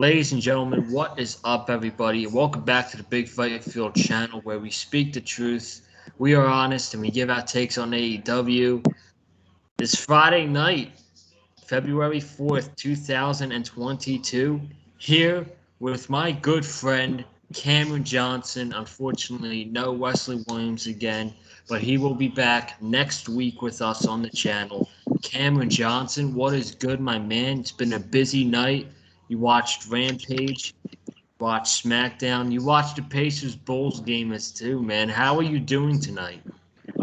Ladies and gentlemen, what is up, everybody? Welcome back to the Big Fight Field channel where we speak the truth, we are honest, and we give our takes on AEW. It's Friday night, February 4th, 2022, here with my good friend Cameron Johnson. Unfortunately, no Wesley Williams again, but he will be back next week with us on the channel. Cameron Johnson, what is good, my man? It's been a busy night. You watched Rampage, watched SmackDown, you watched the Pacers Bulls game as too, man. How are you doing tonight?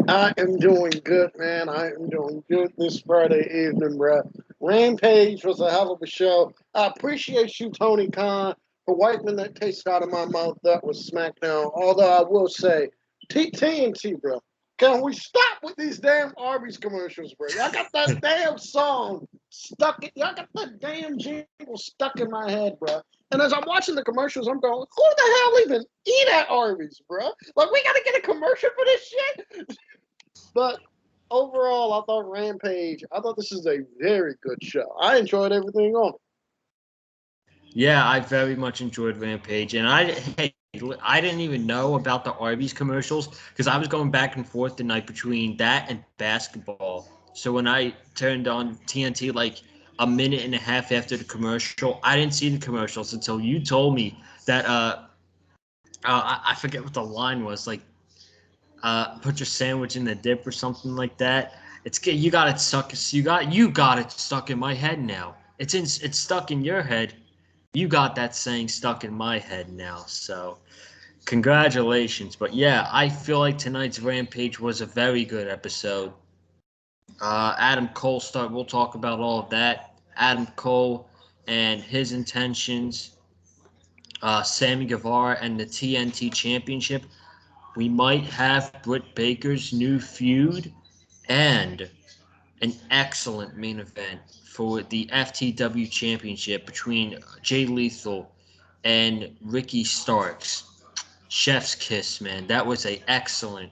I am doing good, man. I am doing good this Friday evening, bro. Rampage was a hell of a show. I appreciate you, Tony Khan, for wiping that taste out of my mouth. That was SmackDown. Although I will say, TNT, bro. Can we stop with these damn Arby's commercials, bro? Y'all got that damn song stuck. Y'all got that damn jingle stuck in my head, bro. And as I'm watching the commercials, I'm going, "Who the hell even eat at Arby's, bro? Like, we gotta get a commercial for this shit." But overall, I thought Rampage. I thought this is a very good show. I enjoyed everything on it. Yeah, I very much enjoyed Rampage, and I didn't even know about the Arby's commercials because I was going back and forth the night between that and basketball. So when I turned on TNT like a minute and a half after the commercial, I didn't see the commercials until you told me that I forget what the line was, like put your sandwich in the dip or something like that. You got it stuck. You got it stuck in my head now. It's stuck in your head. You got that saying stuck in my head now. So congratulations. But yeah, I feel like tonight's Rampage was a very good episode. Adam Cole start. We'll talk about all of that. Adam Cole and his intentions. Sammy Guevara and the TNT Championship. We might have Britt Baker's new feud and an excellent main event for the FTW Championship between Jay Lethal and Ricky Starks. Chef's kiss, man. That was a excellent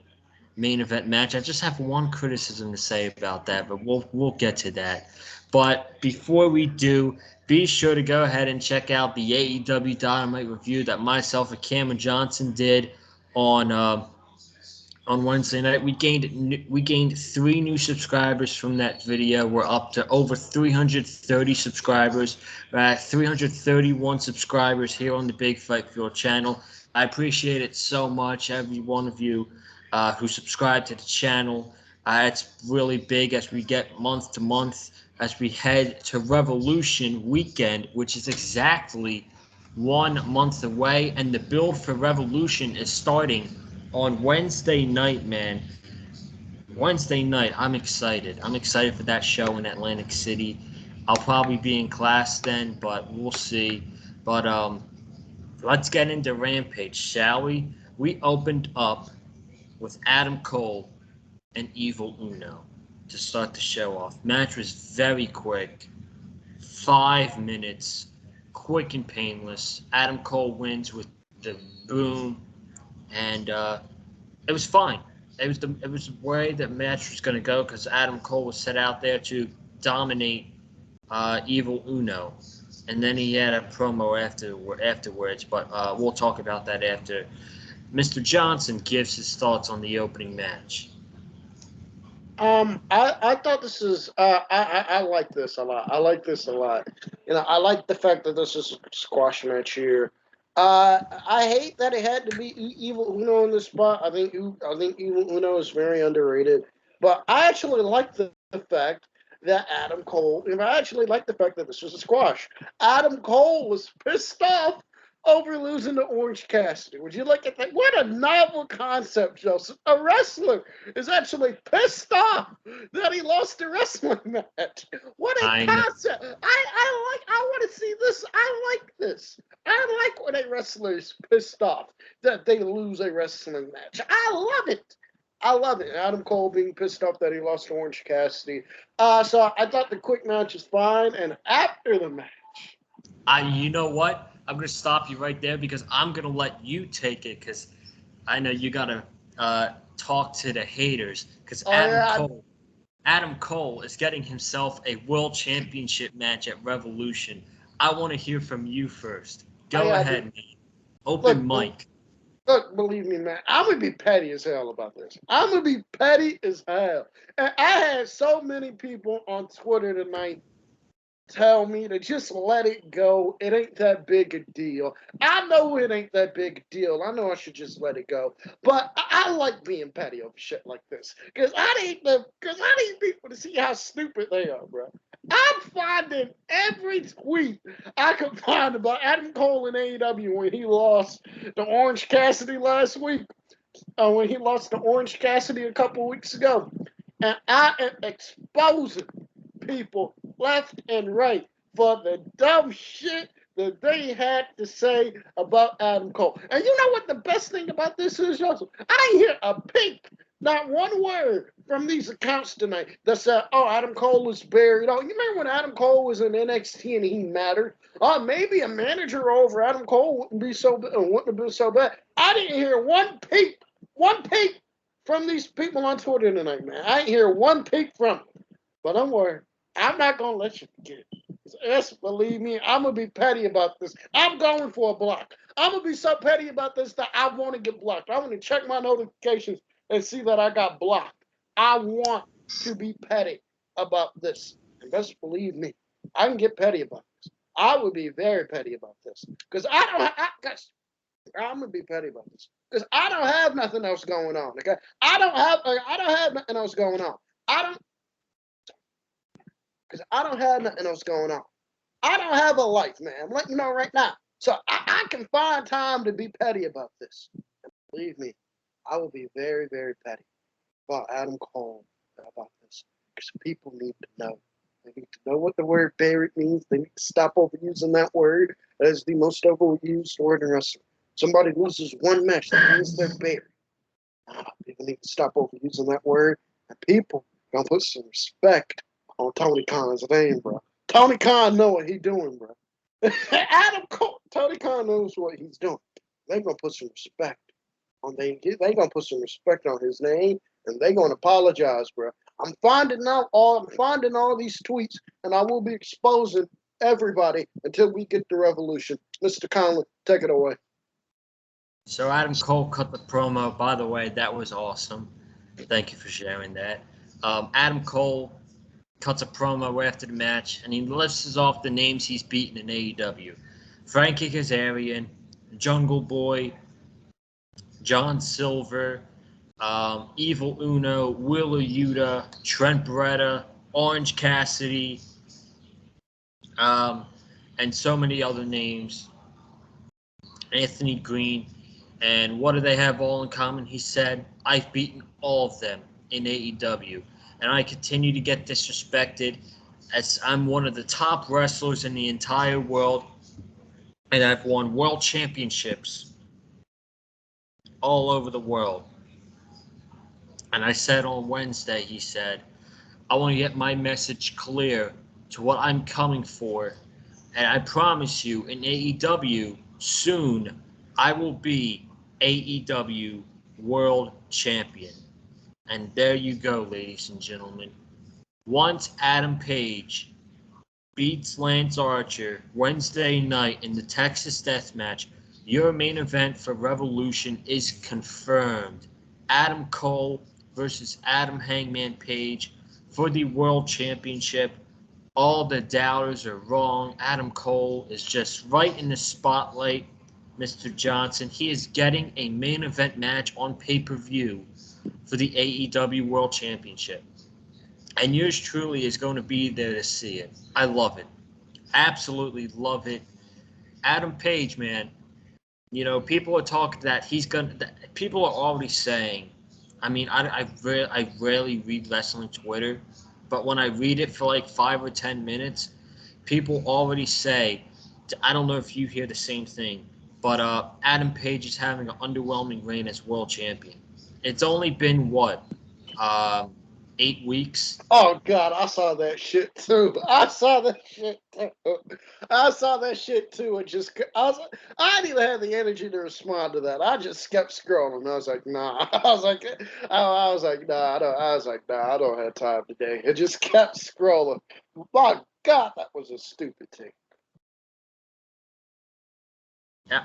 main event match. I just have one criticism to say about that, but we'll get to that. But before we do, be sure to go ahead and check out the AEW Dynamite review that myself and Cameron Johnson did on Wednesday night. We gained 3 new subscribers from that video. We're up to over 330 subscribers. We're at 331 subscribers here on the Big Fight Field channel. I appreciate it so much, every one of you who subscribe to the channel. It's really big as we get month to month as we head to Revolution weekend, which is exactly 1 month away, and the build for Revolution is starting on Wednesday night, man. Wednesday night, I'm excited. I'm excited for that show in Atlantic City. I'll probably be in class then, but we'll see. But let's get into Rampage, shall we? We opened up with Adam Cole and Evil Uno to start the show off. Match was very quick, 5 minutes, quick and painless. Adam Cole wins with the boom, and it was fine. It was the way the match was going to go because Adam Cole was set out there to dominate Evil Uno, and then he had a promo afterwards. But we'll talk about that after Mr. Johnson gives his thoughts on the opening match. I thought this is I like this a lot. I like this a lot. I like the fact that this is a squash match here. I hate that it had to be Evil Uno in this spot. I think Evil Uno is very underrated. But I actually like the fact that Adam Cole. I actually like the fact that this was a squash. Adam Cole was pissed off over losing to Orange Cassidy. Would you look at that? What a novel concept, Joseph. A wrestler is actually pissed off that he lost a wrestling match. What a I know. concept. I want to see this. I like this. I like when a wrestler is pissed off that they lose a wrestling match. I love it. I love it. Adam Cole being pissed off that he lost to Orange Cassidy. So I thought the quick match was fine. And after the match, You know what? I'm gonna stop you right there because I'm gonna let you take it because I know you gotta talk to the haters because oh yeah, Adam Cole is getting himself a world championship match at Revolution. I want to hear from you first. Go I ahead, man. Open look, mic. look, believe me, man, I'm gonna be petty as hell about this. I'm gonna be petty as hell. And I had so many people on Twitter tonight tell me to just let it go. It ain't that big a deal. I know it ain't that big a deal. I know I should just let it go. But I like being petty over shit like this. Cause I need people to see how stupid they are, bro. I'm finding every tweet I could find about Adam Cole in AEW when he lost to Orange Cassidy last week. When he lost to Orange Cassidy a couple weeks ago. And I am exposing people left and right for the dumb shit that they had to say about Adam Cole. And you know what the best thing about this is, Joseph? I didn't hear a peep, not one word from these accounts tonight that said, oh, Adam Cole is buried. Oh, you remember when Adam Cole was in NXT and he mattered? Oh, maybe a manager over Adam Cole wouldn't have been so bad. I didn't hear one peep from these people on Twitter tonight, man. I didn't hear one peep from them. But don't worry. I'm not gonna let you forget it. Yes, believe me, I'm gonna be petty about this. I'm going for a block. I'm gonna be so petty about this that I want to get blocked. I want to check my notifications and see that I got blocked. I want to be petty about this. And best believe me, I can get petty about this. I would be very petty about this because guys, I'm gonna be petty about this because I don't have nothing else going on. Okay, I don't have nothing else going on. I don't because I don't have nothing else going on. I don't have a life, man. I'm letting you know right now. So I can find time to be petty about this. And believe me, I will be very, very petty about Adam Cole about this. Because people need to know. They need to know what the word buried means. They need to stop overusing that word as the most overused word in wrestling. Somebody loses one match, that means they're buried. People need to stop overusing that word. And people gonna put some respect on Tony Khan's name, bro. Tony Khan know what he's doing, bro. Adam Cole, Tony Khan knows what he's doing. They gonna put some respect on they gonna put some respect on his name, and they gonna apologize, bro. I'm finding all these tweets, and I will be exposing everybody until we get the revolution. Mr. Conley, take it away. So Adam Cole cut the promo. By the way, that was awesome. Thank you for sharing that. Adam Cole cuts a promo after the match, and he lists off the names he's beaten in AEW. Frankie Kazarian, Jungle Boy, John Silver, Evil Uno, Willa Yuta, Trent Beretta, Orange Cassidy, um, and so many other names. Anthony Green. And what do they have all in common? He said, I've beaten all of them in AEW. And I continue to get disrespected as I'm one of the top wrestlers in the entire world. And I've won world championships all over the world. And I said on Wednesday, he said, I want to get my message clear to what I'm coming for. And I promise you, in AEW, soon, I will be AEW World Champion. And there you go, ladies and gentlemen. Once Adam Page beats Lance Archer Wednesday night in the Texas Death Match, your main event for Revolution is confirmed. Adam Cole versus Adam Hangman Page for the World Championship. All the doubters are wrong. Adam Cole is just right in the spotlight, Mr. Johnson. He is getting a main event match on pay-per-view for the AEW World Championship. And yours truly is going to be there to see it. I love it. Absolutely love it. Adam Page, man, you know, people are talking that he's going to, people are already saying, I mean, I rarely read wrestling Twitter, but when I read it for like 5 or 10 minutes, people already say, I don't know if you hear the same thing, but Adam Page is having an underwhelming reign as world champion. It's only been, what, 8 weeks? Oh God, I saw that shit too. I saw that shit too. I saw that shit too, and I didn't even have the energy to respond to that. I just kept scrolling. I was like, nah. I was like, nah. I don't have time today. It just kept scrolling. My God, that was a stupid thing.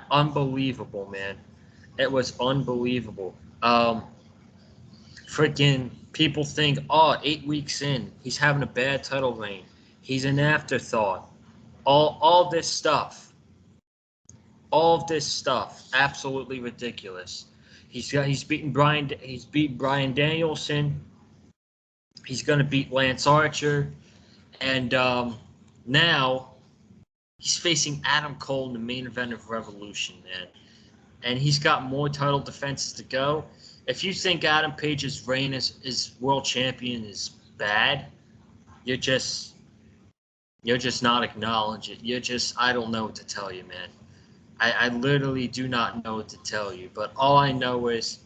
Unbelievable, man. It was unbelievable. Freaking people think, oh, 8 weeks in, he's having a bad title reign. He's an afterthought. All this stuff. All of this stuff. Absolutely ridiculous. He's beat Brian Danielson. He's gonna beat Lance Archer. And now he's facing Adam Cole in the main event of Revolution, man. And he's got more title defenses to go. If you think Adam Page's reign as world champion is bad, you're just not acknowledging it. You're just I don't know what to tell you, man. I literally do not know what to tell you. But all I know is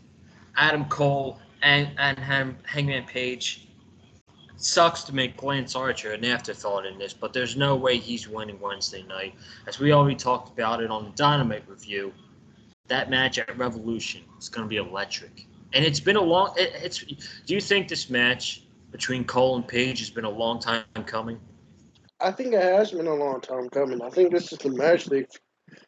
Adam Cole and Hangman Page sucks to make Lance Archer an afterthought in this, but there's no way he's winning Wednesday night. As we already talked about it on the Dynamite review, that match at Revolution is going to be electric. And it's been a long. It's. Do you think this match between Cole and Page has been a long time coming? I think it has been a long time coming. I think this is the match they.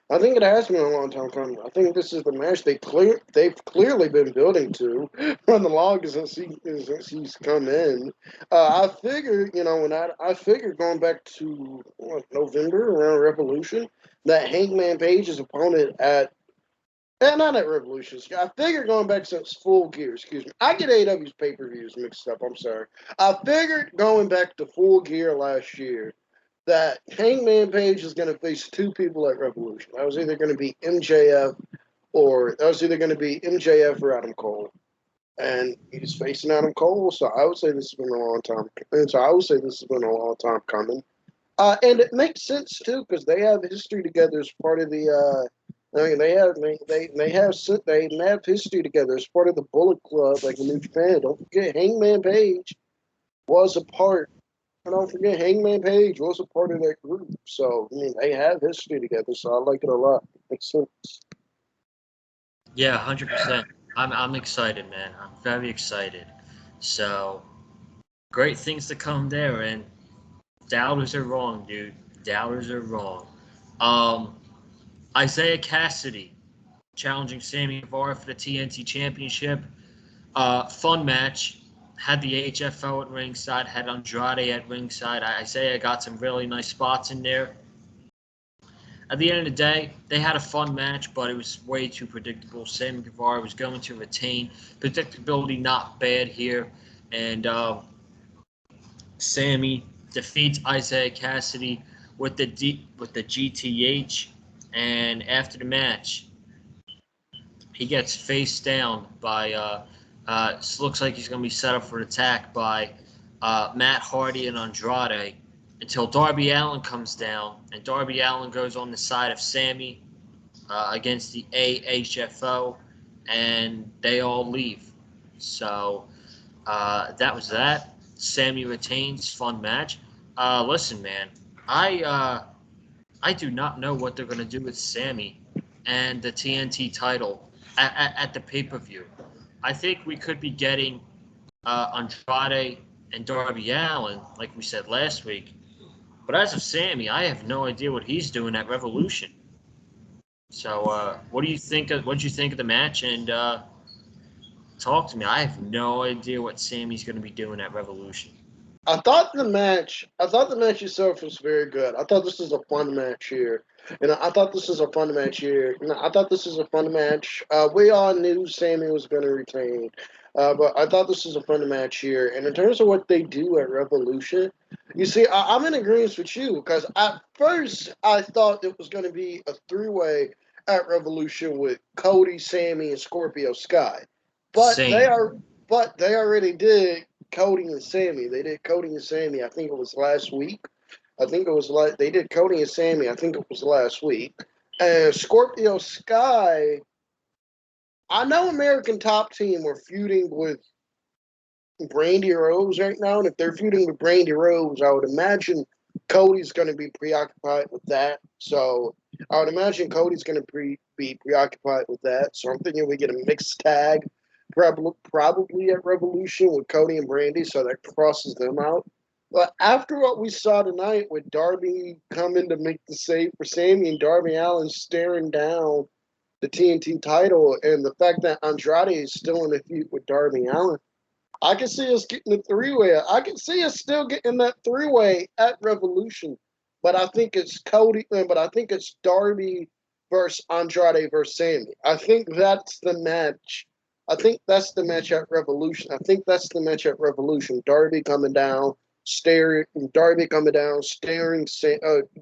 I think it has been a long time coming. I think this is the match they've clearly been building to from the longest since he's come in. I figured, I figured going back to November around Revolution that Hangman Page's opponent not at Revolution. I figured going back since Full Gear. Excuse me. I get AEW's pay-per-views mixed up. I'm sorry. I figured going back to Full Gear last year that Hangman Page is going to face two people at Revolution. That was either going to be MJF or Adam Cole. And he's facing Adam Cole, so I would say this has been a long time. And so I would say this has been a long time coming. And it makes sense too because they have history together as part of the. I mean, they have history together as part of the Bullet Club, like in New Japan. Don't forget, Hangman Page was a part. And don't forget, Hangman Page was a part of that group. So I mean, they have history together. So I like it a lot. Makes sense. Yeah, 100%. I'm excited, man. I'm very excited. So great things to come there, and doubters are wrong, dude. Doubters are wrong. Um, Isaiah Cassidy challenging Sami Navarro for the TNT Championship. Fun match. Had the HFO at ringside, had Andrade at ringside. Isaiah got some really nice spots in there. At the end of the day, they had a fun match, but it was way too predictable. Sammy Guevara was going to retain. Predictability not bad here. And Sammy defeats Isaiah Cassidy with the GTH. And after the match, he gets face down by looks like he's going to be set up for an attack by Matt Hardy and Andrade until Darby Allin comes down, and Darby Allin goes on the side of Sammy against the AHFO, and they all leave. So that was that. Sammy retains. Fun match. Listen, man, I do not know what they're going to do with Sammy and the TNT title at the pay per view. I think we could be getting Andrade and Darby Allin, like we said last week. But as of Sammy, I have no idea what he's doing at Revolution. So, what do you think? What did you think of the match? And talk to me. I have no idea what Sammy's going to be doing at Revolution. I thought the match itself was very good. I thought this was a fun match here. I thought this was a fun match here. I thought this was a fun match. We all knew Sammy was going to retain. But I thought this was a fun match here. And in terms of what they do at Revolution, you see, I'm in agreement with you because at first I thought it was going to be a three-way at Revolution with Cody, Sammy, and Scorpio Sky. But they Same. are, but they already did Cody and Sammy. They did Cody and Sammy. I think it was last week. I think it was like they did Cody and Sammy. I think it was last week. And Scorpio Sky. I know American Top Team were feuding with Brandy Rose right now, and if they're feuding with Brandy Rose, I would imagine Cody's going to be preoccupied with that. So I would imagine Cody's going to be preoccupied with that. So I'm thinking we get a mixed tag, probably at Revolution with Cody and Brandy, so that crosses them out. But after what we saw tonight with Darby coming to make the save for Sami and Darby Allin staring down the TNT title, and the fact that Andrade is still in the feud with Darby Allin, I can see us getting the three-way. I can see us still getting that three-way at Revolution. But I think it's Cody. But I think it's Darby versus Andrade versus Sami. I think that's the match. I think that's the match at Revolution. I think that's the match at Revolution. Darby coming down, staring. Darby coming down, staring.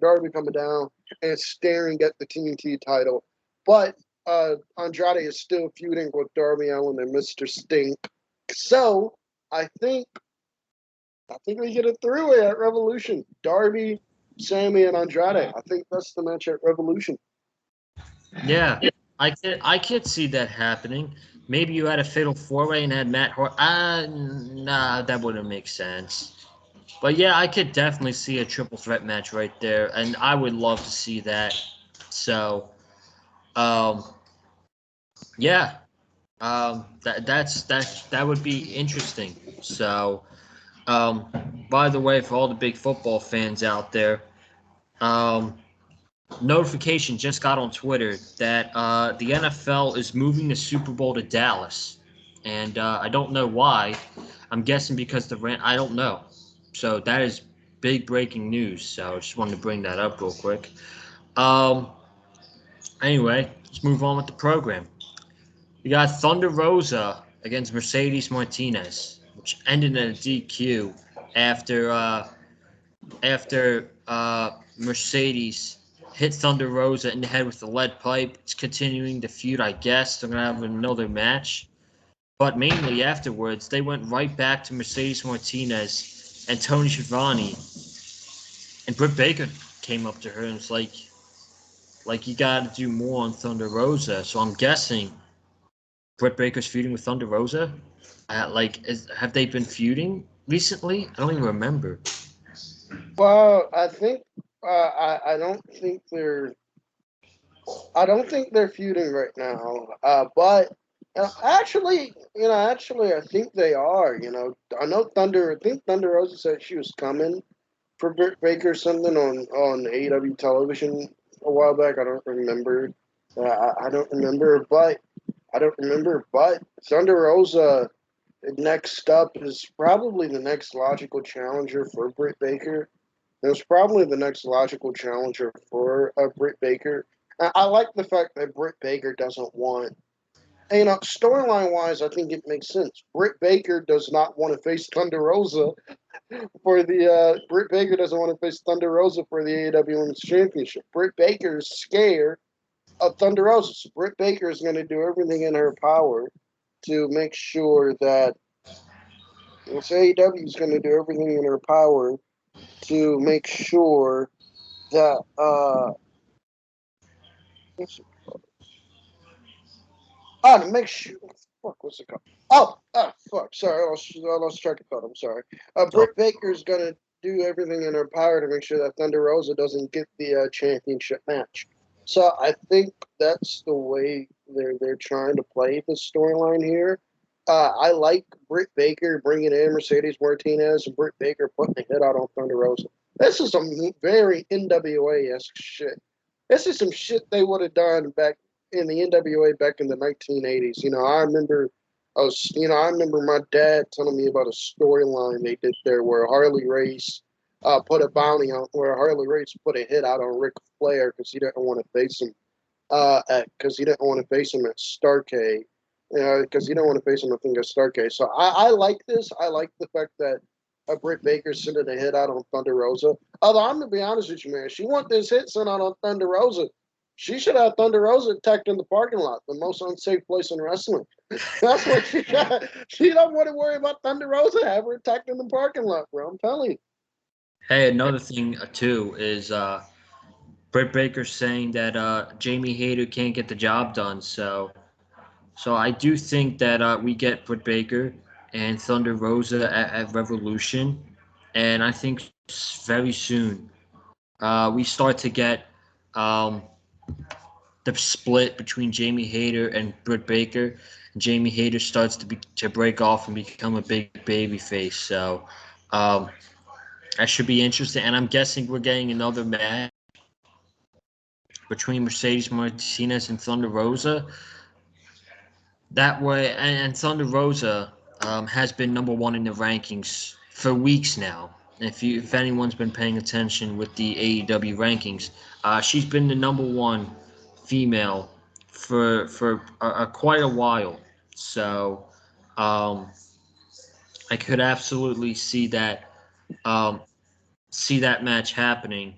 Darby coming down and staring at the TNT title. But Andrade is still feuding with Darby Allin and Mr. Stink. So I think we get a three-way at Revolution. Darby, Sami, and Andrade. I think that's the match at Revolution. Yeah, I could see that happening. Maybe you had a fatal four-way and had Matt Hart. Nah, that wouldn't make sense. But yeah, I could definitely see a triple threat match right there, and I would love to see that. So, um, yeah, that would be interesting. So, by the way, for all the big football fans out there, um, notification just got on Twitter that the NFL is moving the Super Bowl to Dallas, and I don't know why. I'm guessing because I don't know. So that is big breaking news. So I just wanted to bring that up real quick. Um, anyway, let's move on with the program. We got Thunder Rosa against Mercedes Martinez, which ended in a DQ after Mercedes hit Thunder Rosa in the head with the lead pipe. It's continuing the feud, I guess. They're going to have another match. But mainly afterwards, they went right back to Mercedes Martinez and Tony Schiavone. And Britt Baker came up to her and was like you got to do more on Thunder Rosa. So I'm guessing Britt Baker's feuding with Thunder Rosa. Have they been feuding recently? I don't even remember. Well, I don't think they're feuding right now. But actually, I think they are. I know Thunder. I think Thunder Rosa said she was coming for Britt Baker something on AEW television a while back. I don't remember. I don't remember, but Thunder Rosa next up is probably the next logical challenger for Britt Baker. It was probably the next logical challenger for Britt Baker. I like the fact that Britt Baker doesn't want. Storyline wise, I think it makes sense. Britt Baker does not want to face Thunder Rosa for the. Britt Baker doesn't want to face Thunder Rosa for the AEW Women's Championship. Britt Baker is scared of Thunder Rosa. So Britt Baker is going to do everything in her power to make sure that AEW is going to do everything in her power to make sure that to make sure. Fuck, what's it called? Fuck. Sorry, I lost track of thought. I'm sorry. Oh, Britt Baker's gonna do everything in her power to make sure that Thunder Rosa doesn't get the championship match. So I think that's the way they're trying to play the storyline here. I like Britt Baker bringing in Mercedes Martinez and Britt Baker putting the hit out on Thunder Rosa. This is some very NWA-esque shit. This is some shit they would have done back in the NWA back in the 1980s. I remember my dad telling me about a storyline they did there where Harley Race put a bounty on, where Harley Race put a hit out on Ric Flair because he didn't want to face him, at Starrcade. Because he didn't want to face him, I think, at Starrcade. So I like this. I like the fact that Britt Baker sending a hit out on Thunder Rosa. Although I'm gonna be honest with you, man, she want this hit sent out on Thunder Rosa. She should have Thunder Rosa attacked in the parking lot, the most unsafe place in wrestling. That's what she got. She don't want to worry about Thunder Rosa. Have her attacked in the parking lot, bro. I'm telling you. hey, another thing too is Britt Baker saying that Jamie Hayter can't get the job done. So I do think that we get Britt Baker and Thunder Rosa at Revolution, and I think very soon we start to get um, the split between Jamie Hayter and Britt Baker. Jamie Hayter starts to break off and become a big baby face. So um, That should be interesting. And I'm guessing we're getting another match between Mercedes Martinez and Thunder Rosa. That way, and Thunder Rosa has been number one in the rankings for weeks now. If anyone's been paying attention with the AEW rankings, she's been the number one female for quite a while. So um, I could absolutely um, see that match happening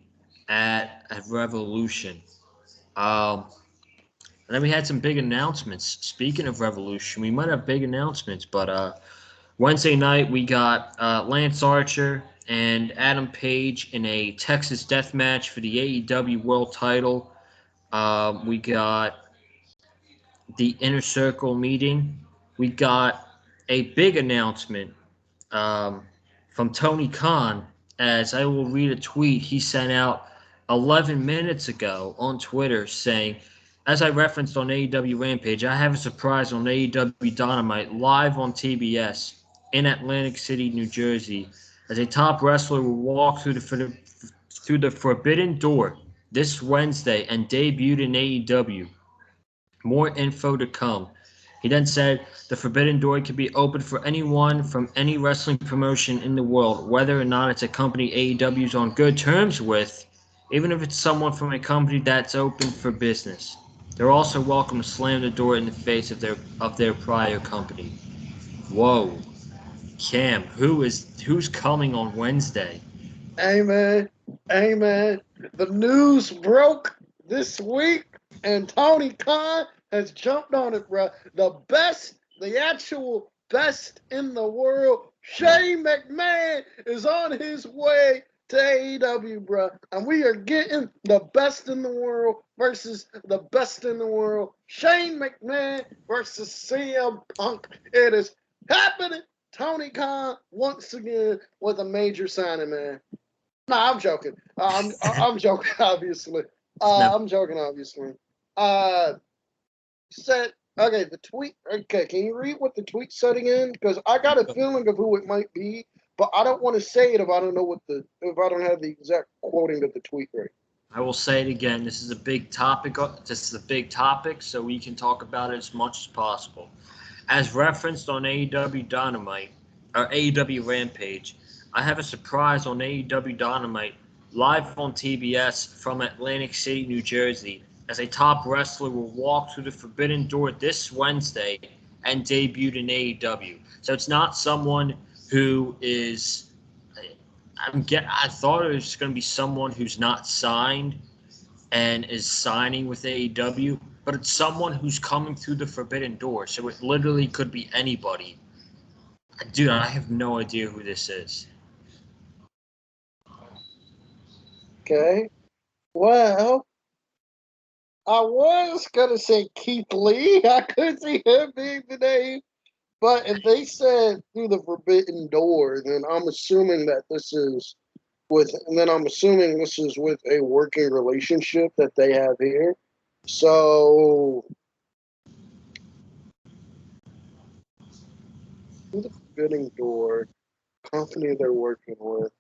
at Revolution. Um, and then we had some big announcements. Speaking of Revolution, we might have big announcements, but Wednesday night we got Lance Archer and Adam Page in a Texas Death Match for the AEW World Title. We got the Inner Circle meeting. We got a big announcement um, from Tony Khan, as I will read a tweet he sent out 11 minutes ago on Twitter saying, as I referenced on AEW Rampage, I have a surprise on AEW Dynamite live on TBS in Atlantic City, New Jersey, as a top wrestler will walk through the Forbidden Door this Wednesday and debut in AEW. More info to come. He then said the Forbidden Door can be opened for anyone from any wrestling promotion in the world, whether or not it's a company AEW is on good terms with, even if it's someone from a company that's open for business. They're also welcome to slam the door in the face of their prior company. Whoa, Cam, who's coming on Wednesday? Amen. Amen. The news broke this week, and Tony Khan has jumped on it, bro. The actual best in the world, Shane McMahon is on his way to AEW, bro. And we are getting the best in the world versus the best in the world. Shane McMahon versus CM Punk. It is happening. Tony Khan once again with a major signing, man. No, I'm joking. I'm joking, obviously. No, I'm joking, obviously. Uh, said okay. The tweet. Okay, can you read what the tweet said again? Because I got a feeling of who it might be, but I don't want to say it if I don't know if I don't have the exact quoting of the tweet right. I will say it again. This is a big topic. This is a big topic, so we can talk about it as much as possible. As referenced on AEW Dynamite or AEW Rampage, I have a surprise on AEW Dynamite live on TBS from Atlantic City, New Jersey, as a top wrestler will walk through the Forbidden Door this Wednesday and debut in AEW. So it's not someone who is. I thought it was going to be someone who's not signed and is signing with AEW, but it's someone who's coming through the Forbidden Door. So it literally could be anybody. Dude, I have no idea who this is. Okay. Well, I was gonna say Keith Lee. I could see him being the name, but if they said through the Forbidden Door, then I'm assuming that this is with a working relationship that they have here. So through the Forbidden Door, company they're working with.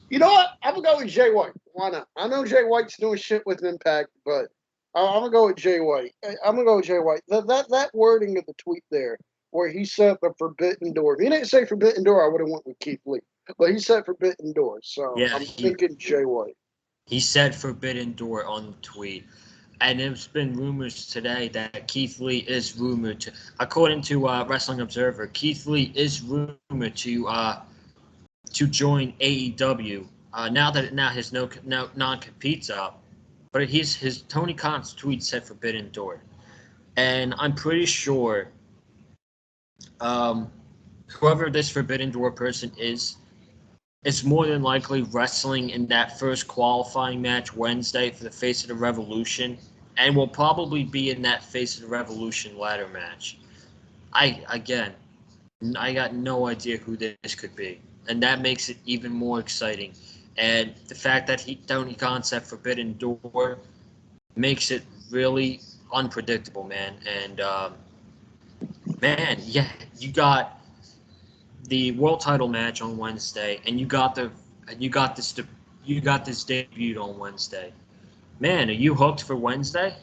You know what? I'm gonna go with Jay White. Why not? I know Jay White's doing shit with Impact, but I'm gonna go with Jay White. I'm gonna go with Jay White. That wording of the tweet there, where he said the Forbidden Door. If he didn't say Forbidden Door, I would have went with Keith Lee. But he said Forbidden Door, so Yeah, I'm thinking Jay White. he said Forbidden Door on the tweet. And there's been rumors today that Keith Lee is rumored to, according to Wrestling Observer, Keith Lee is rumored to join AEW. Now his no non-compete's up, but his Tony Khan's tweet said Forbidden Door, and I'm pretty sure whoever this Forbidden Door person is more than likely wrestling in that first qualifying match Wednesday for the Face of the Revolution, and will probably be in that Face of the Revolution ladder match. I got no idea who this could be, and that makes it even more exciting. And the fact that Tony Khan said Forbidden Door makes it really unpredictable, man. And man, yeah, you got the world title match on Wednesday, and you got this debuted on Wednesday. Man, are you hooked for Wednesday?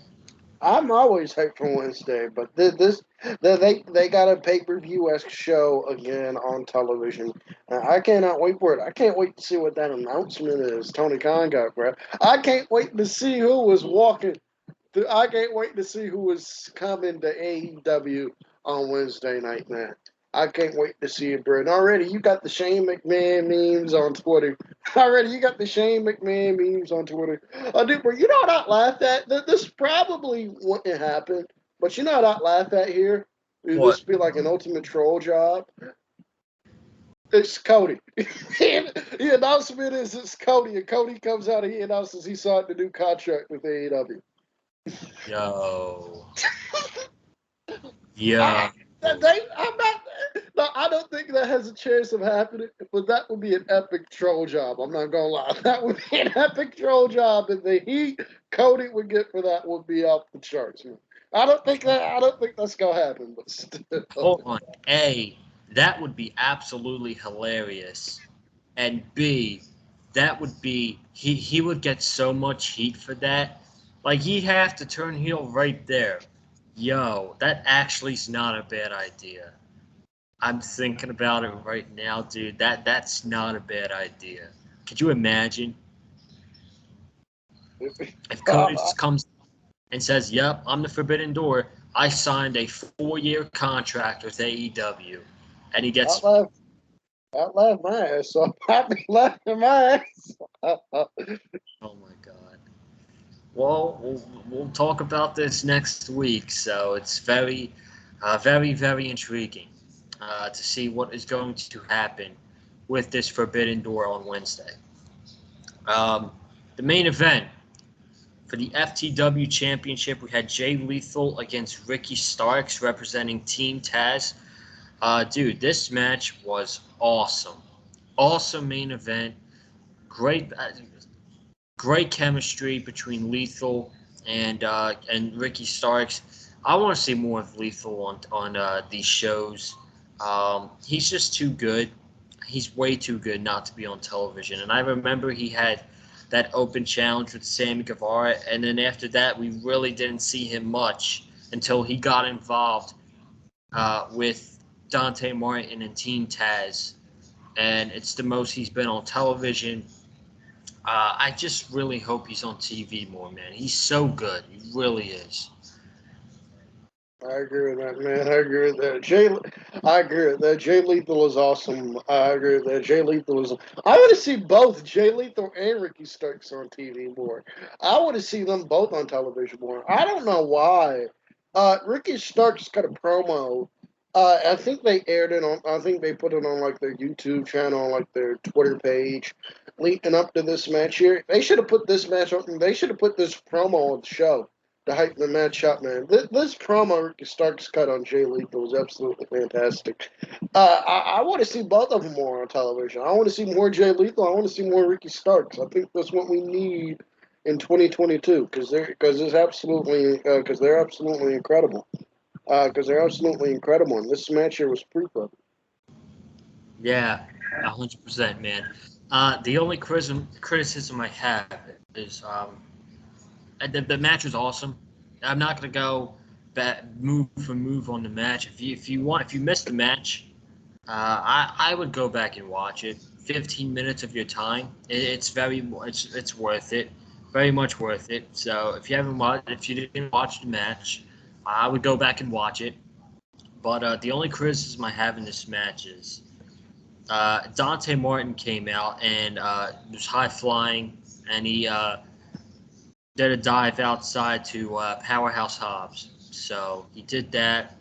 I'm always hyped for Wednesday, but they got a pay-per-view esque show again on television. I cannot wait for it. I can't wait to see what that announcement is. Tony Khan got, bro. I can't wait to see who was walking. I can't wait to see who was coming to AEW on Wednesday night, man. I can't wait to see it, bro. And already you got the Shane McMahon memes on Twitter. Already you got the Shane McMahon memes on Twitter. Dude, bro, you know what I laugh at? This probably wouldn't happen, but you know what I laugh at here? This What? would be like an ultimate troll job. It's Cody. He announcement is it's Cody, and Cody comes out and he announces he signed a new contract with AEW. Yo. I, Yeah. I'm not. No, I don't think that has a chance of happening. But that would be an epic troll job. I'm not gonna lie. That would be an epic troll job, and the heat Cody would get for that would be off the charts. Man. I don't think that's gonna happen. But still, Hold on. A, that would be absolutely hilarious. And B, that would be he would get so much heat for that. Like he'd have to turn heel right there. Yo, that actually is not a bad idea. I'm thinking about it right now, dude. That's not a bad idea. Could you imagine if Cody I, just comes and says, "Yep, I'm the Forbidden Door. I signed a 4-year contract with AEW," and he I gets, laugh. I laugh my ass off. I be laughing my ass off. "Oh my god." Well, we'll talk about this next week. So it's very intriguing to see what is going to happen with this Forbidden Door on Wednesday. Um, the main event for the FTW Championship, we had Jay Lethal against Ricky Starks representing Team Taz. Dude, this match was awesome. Awesome main event. Great, great chemistry between Lethal and Ricky Starks. I want to see more of Lethal on these shows. He's just too good. He's way too good not to be on television. And I remember he had that open challenge with Sami Guevara, and then after that, we really didn't see him much until he got involved with Dante Martin and Team Taz. And it's the most he's been on television. I just really hope he's on TV more, man. He's so good. He really is. I agree with that, man. I agree with that. I agree with that. Jay Lethal is awesome. I agree with that. Jay Lethal is. I want to see both Jay Lethal and Ricky Starks on TV more. I want to see them both on television more. I don't know why. Ricky Starks got a promo. I think they aired it on. I think they put it on like their YouTube channel, like their Twitter page, leading up to this match here. They should have put this match on. They should have put this promo on the show to hype the match up, man. This promo Ricky Starks cut on Jay Lethal was absolutely fantastic. I want to see both of them more on television. I want to see more Jay Lethal. I want to see more Ricky Starks. I think that's what we need in 2022 because they're absolutely incredible. Because they're absolutely incredible, and this match here was proof of it. Yeah, 100%, man. The only criticism I have is the match was awesome. I'm not gonna go move for move on the match. If you missed the match, I would go back and watch it. 15 minutes of your time. It's worth it. Very much worth it. So if you didn't watch the match, I would go back and watch it. But the only criticism I have in this match is Dante Martin came out and was high flying, and he did a dive outside to Powerhouse Hobbs. So he did that.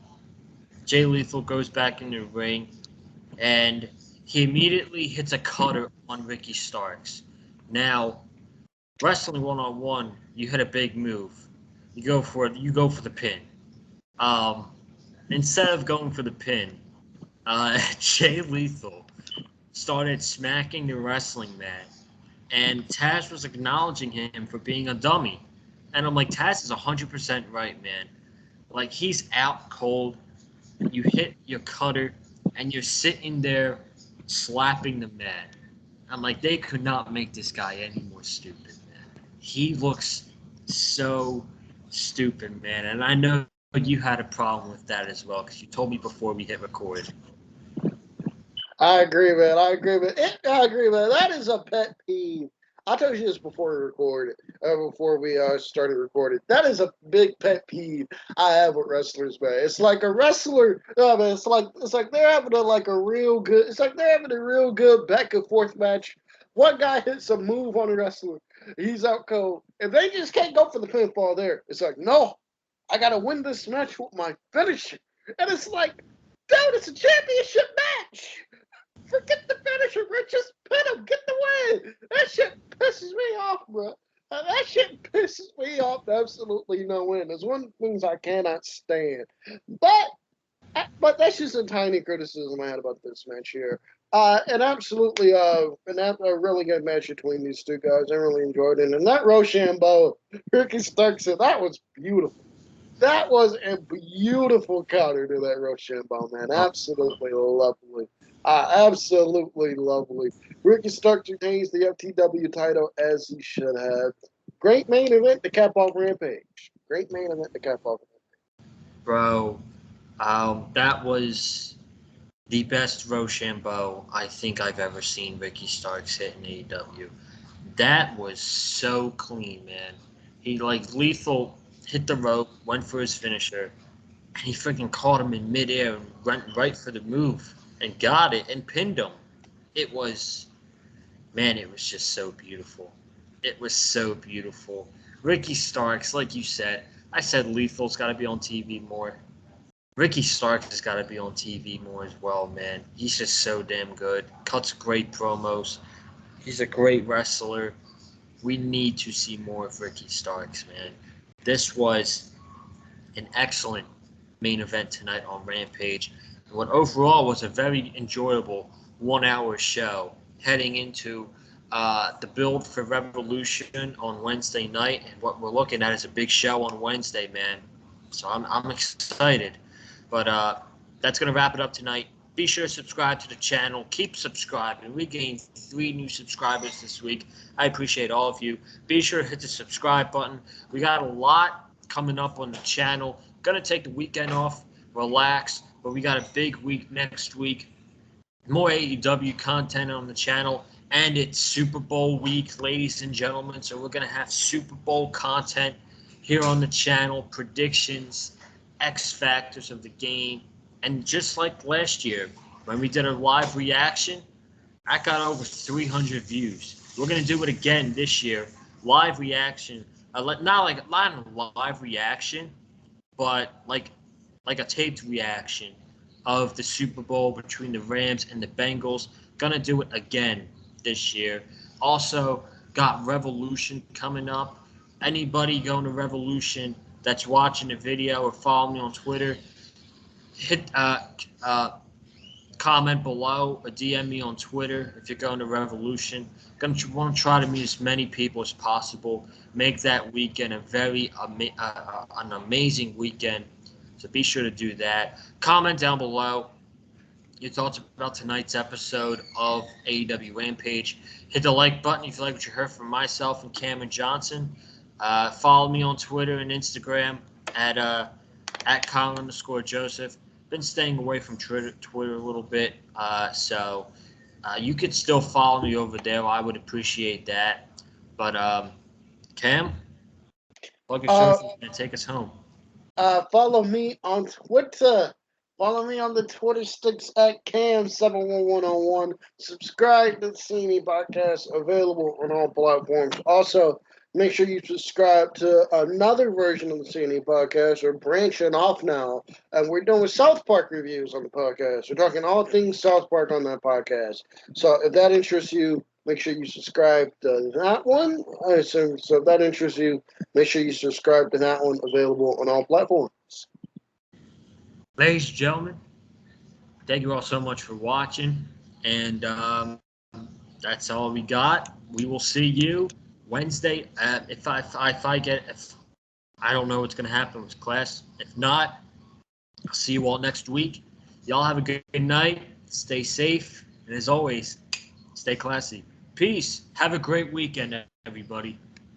Jay Lethal goes back in the ring, and he immediately hits a cutter on Ricky Starks. Now, wrestling one-on-one, you hit a big move. You go for it. You go for the pin. Um, Instead of going for the pin, Jay Lethal started smacking the wrestling mat, and Taz was acknowledging him for being a dummy. And I'm like, Taz is 100% right, man. Like, he's out cold. You hit your cutter. and you're sitting there slapping the man. I'm like, they could not make this guy any more stupid, man. He looks so stupid, man. And I know you had a problem with that as well because you told me before we hit record. I agree, man. I agree, man. I agree, man. That is a pet peeve. I told you this before we recorded, before we started recording. That is a big pet peeve I have with wrestlers, man. It's like a wrestler. Man, it's like they're having a real good. It's like they're having a real good back and forth match. One guy hits a move on a wrestler, he's out cold. If they just can't go for the pinfall there, it's like, no, I gotta win this match with my finisher. And it's like, dude, it's a championship match. Forget the finisher, Rich. Just pin him. Get the win. That shit pisses me off, bro. That shit pisses me off to absolutely no end. There's one of the things I cannot stand. But that's just a tiny criticism I had about this match here. And absolutely, a really good match between these two guys. I really enjoyed it. And that Rochambeau, Ricky Starks, that was beautiful. That was a beautiful counter to that Rochambeau, man. Absolutely lovely. Absolutely lovely. Ricky Starks retains the FTW title as he should have. Great main event to cap off Rampage. Great main event to cap off Rampage. Bro, that was the best Rochambeau I think I've ever seen Ricky Starks hit in AEW. That was so clean, man. He like lethal hit the rope, went for his finisher, and he freaking caught him in midair and went right for the move and got it and pinned him. It was, man, it was just so beautiful. It was so beautiful. Ricky Starks, like you said, I said Lethal's got to be on TV more. Ricky Starks has got to be on TV more as well, man. He's just so damn good. Cuts great promos. He's a great wrestler. We need to see more of Ricky Starks, man. This was an excellent main event tonight on Rampage. And what overall was a very enjoyable 1 hour show heading into the build for Revolution on Wednesday night. And what we're looking at is a big show on Wednesday, man. So I'm excited. But that's going to wrap it up tonight. Be sure to subscribe to the channel. Keep subscribing. We gained 3 new subscribers this week. I appreciate all of you. Be sure to hit the subscribe button. We got a lot coming up on the channel. Going to take the weekend off, relax, but we got a big week next week. More AEW content on the channel, and it's Super Bowl week, ladies and gentlemen. So we're going to have Super Bowl content here on the channel, predictions, X factors of the game. And just like last year, when we did a live reaction, I got over 300 views. We're going to do it again this year. Live reaction. Not a live reaction, but like a taped reaction of the Super Bowl between the Rams and the Bengals. Going to do it again this year. Also, got Revolution coming up. Anybody going to Revolution that's watching the video or follow me on Twitter, hit comment below or DM me on Twitter if you're going to Revolution. Going to want to try to meet as many people as possible. Make that weekend a an amazing weekend. So be sure to do that. Comment down below your thoughts about tonight's episode of AEW Rampage. Hit the like button if you like what you heard from myself and Cameron Johnson. Follow me on Twitter and Instagram at Colin_Joseph. Been staying away from Twitter a little bit, so you could still follow me over there. I would appreciate that. But Cam, plug your socials and take us home. Follow me on Twitter. Follow me on the Twitter sticks at Cam71101. Subscribe to the Sami podcast, available on all platforms. Also, make sure you subscribe to another version of the Sami podcast. We're branching off now, and we're doing South Park reviews on the podcast. We're talking all things South Park on that podcast. So if that interests you, make sure you subscribe to that one. So if that interests you, make sure you subscribe to that one, available on all platforms. Ladies and gentlemen, thank you all so much for watching, and that's all we got. We will see you Wednesday. If I don't know what's going to happen with class. If not, I'll see you all next week. Y'all have a good night. Stay safe. And as always, stay classy. Peace. Have a great weekend, everybody.